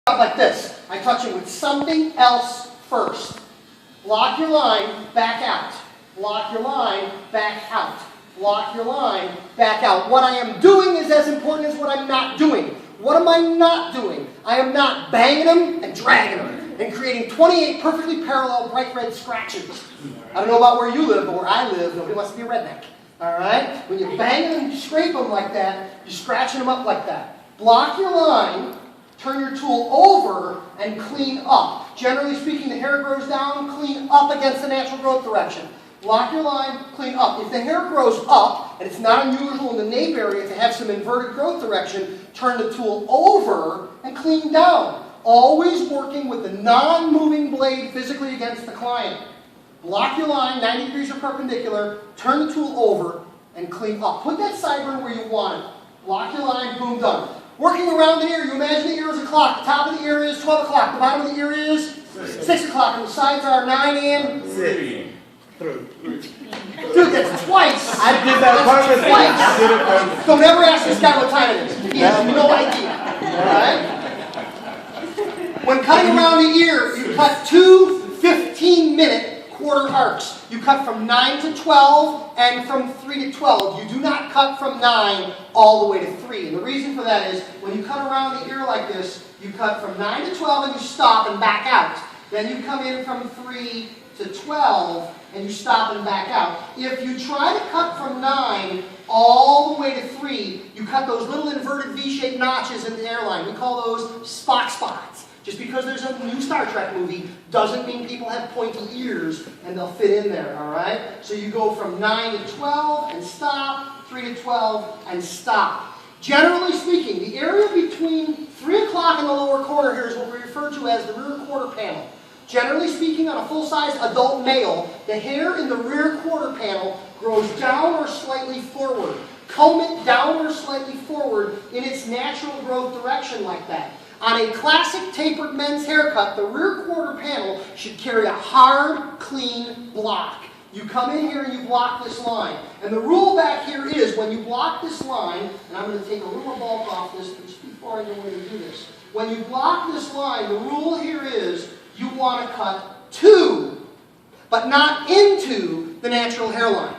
Like this. I touch it with something else first. Block your line, back out. Block your line, back out. Block your line, back out. What I am doing is as important as what I'm not doing. What am I not doing? I am not banging them and dragging them and creating 28 perfectly parallel bright red scratches. I don't know about where you live, but where I live, nobody wants to be a redneck. Alright? When you bang them and you scrape them like that, you're scratching them up like that. Block your line. Turn your tool over and clean up. Generally speaking, the hair grows down, clean up against the natural growth direction. Block your line, clean up. If the hair grows up, and it's not unusual in the nape area to have some inverted growth direction, turn the tool over and clean down. Always working with the non-moving blade physically against the client. Block your line, 90 degrees or perpendicular, turn the tool over and clean up. Put that sideburn where you want it. Block your line, boom, done. Working around the ear, you imagine the ear is a clock. The top of the ear is 12 o'clock. The bottom of the ear is 6 o'clock. And the sides are 9 and 3. Dude, that's twice. I did that purposely. I did it purposely. Don't ever ask this guy what time it is. He has no idea. Alright? When cutting around the ear, you cut two 15-minute quarter arcs. You cut from 9 to 12 and from 3 to 12. You do not cut from 9 all the way to 3. And the reason for that is when you cut around the ear like this, you cut from 9 to 12 and you stop and back out. Then you come in from 3 to 12 and you stop and back out. If you try to cut from 9 all the way to 3, you cut those little inverted V-shaped notches in the hairline. We call those Spock spots. Just because there's a new Star Trek movie doesn't mean people have pointy ears and they'll fit in there, all right? So you go from 9 to 12 and stop, 3 to 12 and stop. Generally speaking, the area between 3 o'clock in the lower corner here is what we refer to as the rear quarter panel. Generally speaking, on a full-size adult male, the hair in the rear quarter panel grows down or slightly forward. Comb it down or slightly forward in its natural growth direction like that. On a classic tapered men's haircut, the rear quarter panel should carry a hard, clean block. You come in here and you block this line. And the rule back here is when you block this line, and I'm going to take a little bulk off this just before I know where to do this. When you block this line, the rule here is you want to cut to, but not into the natural hairline.